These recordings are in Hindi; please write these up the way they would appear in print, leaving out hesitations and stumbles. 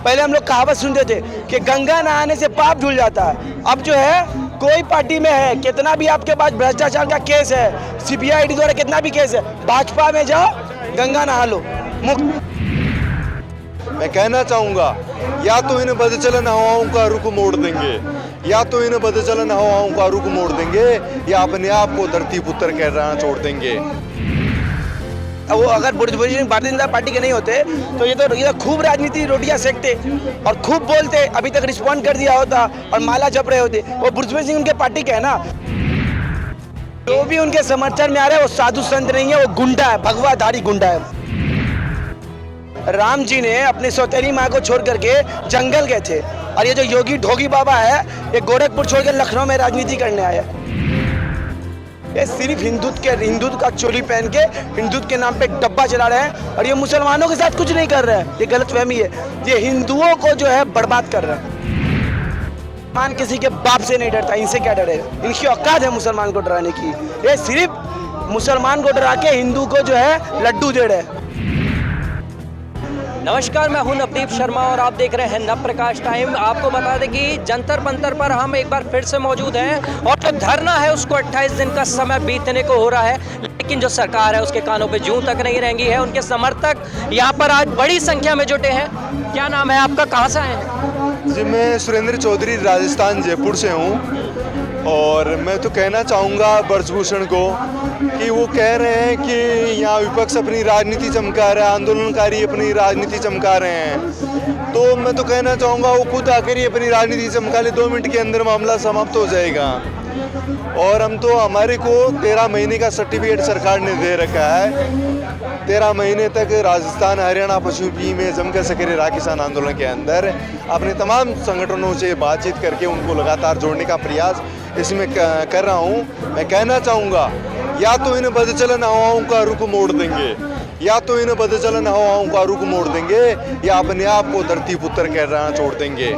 पहले हम लोग कहावत सुनते थे कि गंगा नहाने से पाप धुल जाता है। अब जो है कोई पार्टी में है, कितना भी आपके पास भ्रष्टाचार का केस है, सीबीआई ईडी द्वारा कितना भी केस है, भाजपा में जाओ, गंगा नहा लो, मुक्त। मैं कहना चाहूँगा, या तो इन बदचलन हवाओं का रुख मोड़ देंगे, या तो इन बदचलन हवाओं का रुख मोड़ देंगे, या अपने आप को धरती पुत्र कहलाना छोड़ देंगे। वो अगर भारतीय जनता पार्टी के नहीं होते तो ये तो खूब राजनीति रोटियां सेकते और खूब बोलते, अभी तक रिस्पॉन्ड कर दिया होता और माला जप रहे होते। वो बुरजबेज सिंह उनके पार्टी के है ना, जो भी उनके समर्थन में आ रहे हैं वो साधु संत नहीं है, वो गुंडा है, भगवाधारी गुंडा है। राम जी ने अपने सौतेली माँ को छोड़ करके जंगल गए थे और ये जो योगी ढोगी बाबा है ये गोरखपुर छोड़कर लखनऊ में राजनीति करने आया। ये सिर्फ हिंदुत्व का चोली पहन के हिंदुत्व के नाम पे डब्बा चला रहे हैं और ये मुसलमानों के साथ कुछ नहीं कर रहे हैं। ये गलतफहमी है, ये हिंदुओं को जो है बर्बाद कर रहे हैं। मुसलमान किसी के बाप से नहीं डरता, इनसे क्या डरेगा? इनकी औकात है मुसलमान को डराने की। ये सिर्फ मुसलमान को डरा के हिंदू को जो है लड्डू दे रहे हैं। नमस्कार, मैं हूं नवदीप शर्मा और आप देख रहे हैं नवप्रकाश टाइम। आपको बता दें कि जंतर मंतर पर हम एक बार फिर से मौजूद हैं और जो धरना है उसको 28 दिन का समय बीतने को हो रहा है, लेकिन जो सरकार है उसके कानों पे जूं तक नहीं रहेंगी है। उनके समर्थक यहाँ पर आज बड़ी संख्या में जुटे हैं। क्या नाम है आपका, कहाँ से आए हैं? जी, मैं सुरेंद्र चौधरी, राजस्थान जयपुर से हूँ। और मैं तो कहना चाहूँगा ब्रजभूषण को कि वो कह रहे हैं कि यहाँ विपक्ष अपनी राजनीति चमका रहा है, आंदोलनकारी अपनी राजनीति चमका रहे हैं। तो मैं तो कहना चाहूँगा वो खुद आकर ही अपनी राजनीति चमका ले, 2 मिनट के अंदर मामला समाप्त हो जाएगा। और हम तो हमारे को 13 महीने का सर्टिफिकेट सरकार ने दे रखा है। 13 महीने तक राजस्थान, हरियाणा, पश्चिमी में जमकर सकरे किसान आंदोलन के अंदर अपने तमाम संगठनों से बातचीत करके उनको लगातार जोड़ने का प्रयास इसमें कर रहा हूँ। मैं कहना चाहूँगा, या तो इन बदचलन हवाओं का रुख मोड़ देंगे, या तो इन बदचलन हवाओं का रुख मोड़ देंगे, या अपने आप को धरती पुत्र कहलाना छोड़ देंगे।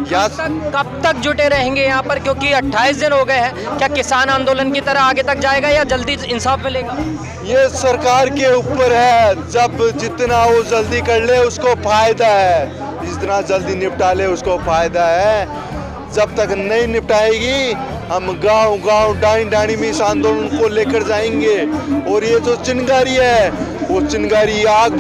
कब तक जुटे रहेंगे यहाँ पर, क्योंकि 28 दिन हो गए हैं? क्या किसान आंदोलन की तरह आगे तक जाएगा या जल्दी इंसाफ मिलेगा? ये सरकार के ऊपर है। जब जितना वो जल्दी कर ले उसको फायदा है, जितना जल्दी निपटा ले उसको फायदा है। जब तक नहीं निपटाएगी हम गांव गांव, डाणी डाणी में इस आंदोलन को लेकर जाएंगे। और ये जो चिंगारी है वो चिंगारी आग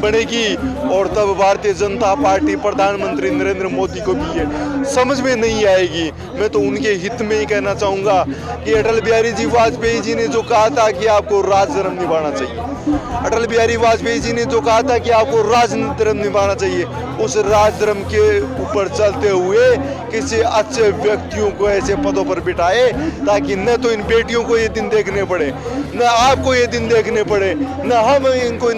बनेगी और तब भारतीय जनता पार्टी, प्रधानमंत्री नरेंद्र मोदी को भी ये समझ में नहीं आएगी। मैं तो उनके हित में ही कहना चाहूँगा कि अटल बिहारी जी वाजपेयी जी ने जो कहा था कि आपको राजधर्म निभाना चाहिए, अटल बिहारी वाजपेयी जी ने जो कहा था कि आपको राजधर्म निभाना चाहिए, उस राजधर्म के ऊपर चलते हुए किसी अच्छे व्यक्तियों को ऐसे पदों पर बिठाए ताकि न तो इन बेटियों को ये दिन देखने पड़े, न आपको ये दिन देखने पड़े, न हम इनको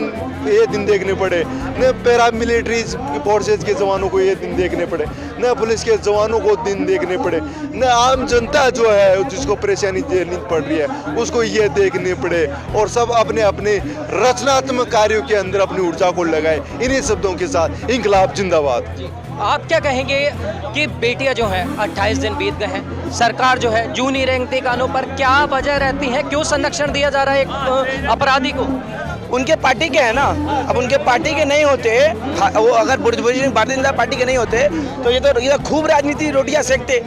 ये दिन देखने पड़े, न पैरामिलिट्री फोर्सेज के जवानों को ये दिन देखने पड़े, न पुलिस के जवानों को दिन देखने पड़े, न आम जनता जो है जिसको परेशानी झेलनी पड़ रही है उसको ये देखने पड़े। और सब अपने अपने रचनात्मक कार्यों के अंदर अपनी ऊर्जा को लगाए। इन्हीं शब्दों के साथ इंकलाब जिंदाबाद। आप क्या कहेंगे कि बेटियां जो हैं 28 दिन बीत गए हैं, सरकार जो है जूं नहीं रेंगती कानों पर, क्या वजह रहती है, क्यों संरक्षण दिया जा रहा है एक अपराधी को? उनके पार्टी के है ना, अब उनके पार्टी के नहीं होते, वो अगर भारतीय जनता पार्टी के नहीं होते तो ये तो खूब राजनीति रोटियां सेकते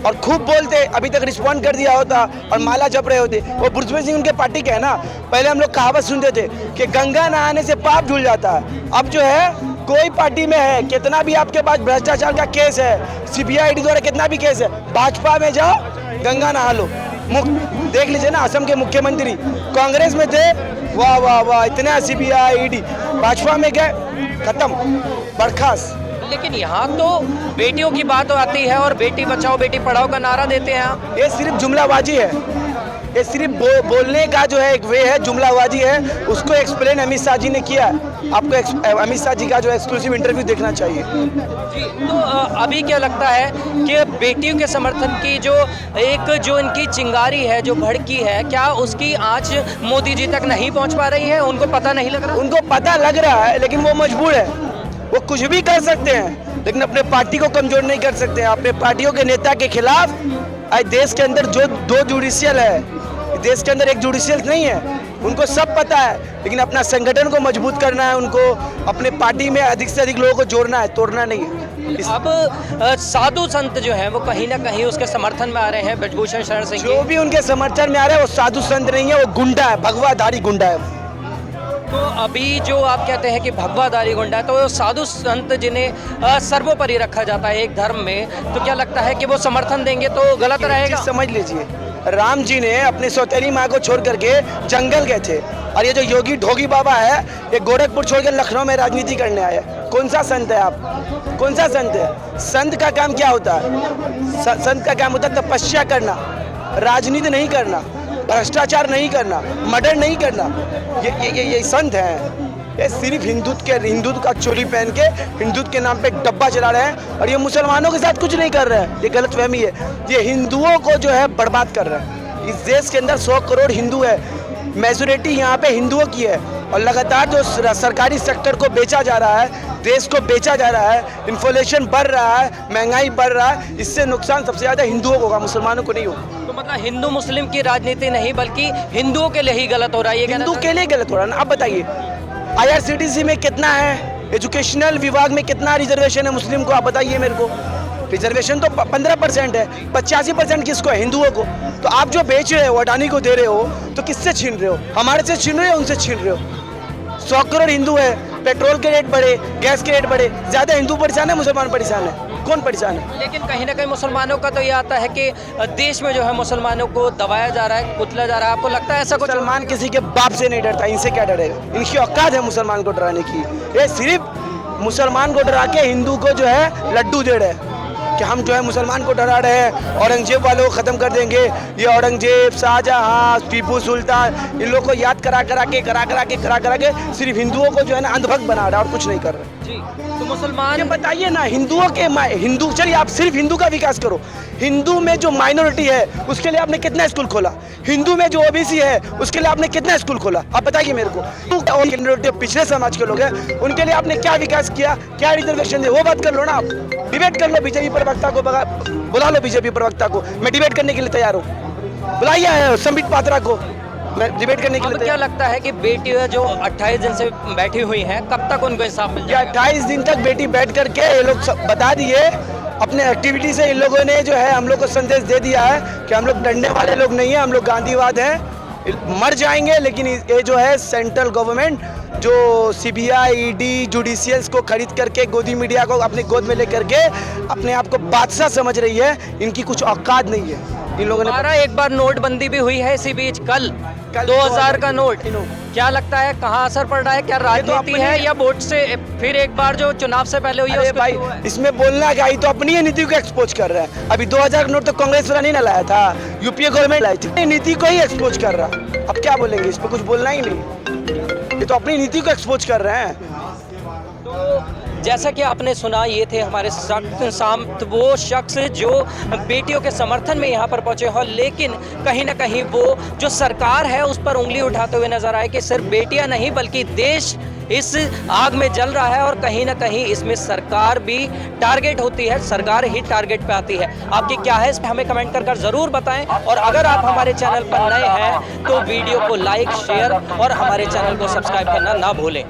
और खूब बोलते, अभी तक रिस्पॉन्ड कर दिया होता और माला जप रहे होते। वो बुरजबेज सिंह उनके पार्टी के है ना, पहले हम लोग कहावत सुनते थे कि गंगा नहाने से पाप धुल जाता है। अब जो है कोई पार्टी में है, कितना भी आपके पास भ्रष्टाचार का केस है, सीबीआई ईडी द्वारा कितना भी केस है, भाजपा में जाओ, गंगा नहा लो, मुक्त। देख लीजिए ना, असम के मुख्यमंत्री कांग्रेस में थे, वाह वाह वाह, इतना सीबीआई ईडी, भाजपा में गए, खत्म, बर्खास्त। लेकिन यहाँ तो बेटियों की बात आती है और बेटी बचाओ बेटी पढ़ाओ का नारा देते हैं आप। ये सिर्फ जुमलाबाजी है, ये सिर्फ बोलने का जो है एक वे है, जुमलाबाजी है। उसको एक्सप्लेन अमित शाह जी ने किया है। आपको अमित शाह जी का जो एक्सक्लूसिव इंटरव्यू देखना चाहिए। जी, तो अभी क्या लगता है कि बेटियों के समर्थन की जो इनकी चिंगारी है, जो भड़की है, क्या उसकी आंच मोदी जी तक नहीं पहुंच पा रही है? उनको पता नहीं लग रहा? उनको पता लग रहा है लेकिन वो मजबूर है। वो कुछ भी कर सकते हैं लेकिन अपने पार्टी को कमजोर नहीं कर सकते हैं। अपने पार्टियों के नेता के खिलाफ आज देश के अंदर जो 2 जुडिशियल है, देश के अंदर एक जुडिशियल नहीं है, उनको सब पता है, लेकिन अपना संगठन को मजबूत करना है, उनको अपने पार्टी में अधिक से अधिक लोगों को जोड़ना है, तोड़ना नहीं है। अब साधु संत जो हैं वो कहीं ना कहीं उसके समर्थन में आ रहे हैं ब्रजभूषण शरण सिंह जो भी उनके समर्थन में आ रहा है वो साधु संत नहीं है, वो गुंडा है, भगवाधारी गुंडा है। तो अभी जो आप कहते हैं कि भगवाधारी गुंडा है, तो वो साधु संत जिन्हें सर्वोपरि रखा जाता है एक धर्म में, तो क्या लगता है कि वो समर्थन देंगे तो गलत रहेगा? समझ लीजिए, राम जी ने अपने सौतेली माँ को छोड़ करके जंगल गए थे, और ये जो योगी ढोगी बाबा है ये गोरखपुर छोड़कर लखनऊ में राजनीति करने आया। कौन सा संत है आप? कौन सा संत है? संत का काम क्या होता है? संत का काम होता है तपस्या करना, राजनीति नहीं करना, भ्रष्टाचार नहीं करना, मर्डर नहीं करना। ये संत हैं। ये सिर्फ हिंदुत्व का चोली पहन के हिंदुत्व के नाम पे डब्बा चला रहे हैं, और ये मुसलमानों के साथ कुछ नहीं कर रहे हैं। ये गलतफहमी है, ये हिंदुओं को जो है बर्बाद कर रहे हैं। इस देश के अंदर 100 करोड़ हिंदू है, मेजोरिटी यहाँ पे हिंदुओं की है, और लगातार जो सरकारी सेक्टर को बेचा जा रहा है, देश को बेचा जा रहा है, इन्फ्लेशन बढ़ रहा है, महंगाई बढ़ रहा है, इससे नुकसान सबसे ज़्यादा हिंदुओं को होगा, मुसलमानों को नहीं होगा। तो मतलब हिंदू मुस्लिम की राजनीति नहीं बल्कि हिंदुओं के लिए ही गलत हो रहा है, ये हिंदू के लिए गलत हो रहा है ना। आप बताइए IRCTC में कितना है, एजुकेशनल विभाग में कितना रिजर्वेशन है मुस्लिम को? आप बताइए मेरे को। रिजर्वेशन तो 15% है, 85% किसको है? हिंदुओं को। तो आप जो बेच रहे हो, अडानी को दे रहे हो, तो किससे छीन रहे हो? हमारे से छीन रहे हो, उनसे छीन रहे हो। 100 करोड़ हिंदू है, पेट्रोल के रेट बढ़े, गैस के रेट बढ़े, ज़्यादा हिंदू परेशान है, मुसलमान परेशान है? कौन परेशान है? लेकिन कहीं ना कहीं मुसलमानों का तो ये आता है कि देश में जो है मुसलमानों को दबाया जा रहा है, कुचला जा रहा है। आपको लगता है ऐसा कुछ? मुसलमान किसी के बाप से नहीं डरता, इनसे क्या डरेगा? इनकी औकात है मुसलमान को डराने की। ये सिर्फ मुसलमान को डरा के हिंदू को जो है लड्डू दे रहे हैं कि हम जो है मुसलमान को डरा रहे हैं, औरंगजेब वालों को ख़त्म कर देंगे। ये औरंगजेब, शाहजहाँ, टीपू सुल्तान, इन लोग को याद करा करा के सिर्फ हिंदुओं को जो है ना अंधभक्त बना रहा है, और कुछ नहीं कर रहे जी। तो मुसलमान ये बताइए ना, हिंदुओं के हिंदू, चलिए आप सिर्फ हिंदू का विकास करो। हिंदू में जो माइनॉरिटी है उसके लिए आपने कितना स्कूल खोला? हिंदू में जो OBC है उसके लिए आपने कितना स्कूल खोला? आप बताइए मेरे को। और पिछड़े समाज के लोग हैं, उनके लिए आपने क्या विकास किया, क्या रिजर्वेशन दिया, वो बात कर लो ना। आप डिबेट कर लो, बीजेपी प्रवक्ता को बुला लो, बीजेपी प्रवक्ता को, मैं डिबेट करने के लिए तैयार हूँ। बुलाइए संबित पात्रा को, मैं डिबेट करने के लिए। क्या लगता है कि बेटी जो 28 दिन से बैठी हुई हैं, कब तक उनको इंसाफ मिल जाएगा? 28 दिन तक बेटी बैठ करके ये लोग बता दिए अपने एक्टिविटी से। इन लोगों ने जो है हम लोग को संदेश दे दिया है कि हम लोग डरने वाले लोग नहीं हैं, हम लोग गांधीवाद हैं, मर जाएंगे, लेकिन ये जो है सेंट्रल गवर्नमेंट जो CBI, ED, जुडिशियल्स को खरीद करके गोदी मीडिया को अपने गोद में लेकर के अपने आप को बादशाह समझ रही है, इनकी कुछ औकात नहीं है इन लोगों ने। हमारा एक बार नोटबंदी भी हुई है इसी बीच, कल 2000 का नोट। क्या लगता है कहाँ असर पड़ रहा है? क्या राजनीति है या वोट से फिर एक बार जो चुनाव से पहले हुई है? अरे भाई, इसमें बोलना क्या, तो अपनी ही नीति को एक्सपोज कर रहा है। अभी 2000 का नोट तो कांग्रेस वाला नहीं ना लाया था, UPA गवर्नमेंट लाई थी, नीति को ही एक्सपोज कर रहा। अब क्या बोलेंगे, इस पर कुछ बोलना ही नहीं, ये तो अपनी नीति को एक्सपोज कर रहे हैं। तो जैसा कि आपने सुना, ये थे हमारे वो शख्स जो बेटियों के समर्थन में यहाँ पर पहुँचे हो, लेकिन कहीं ना कहीं वो जो सरकार है उस पर उंगली उठाते हुए नजर आए कि सिर्फ बेटियाँ नहीं बल्कि देश इस आग में जल रहा है, और कहीं ना कहीं इसमें सरकार भी टारगेट होती है, सरकार ही टारगेट पे आती है। आपकी क्या है इस पर हमें कमेंट कर ज़रूर बताएं, और अगर आप हमारे चैनल पर नए हैं तो वीडियो को लाइक, शेयर और हमारे चैनल को सब्सक्राइब करना ना भूलें।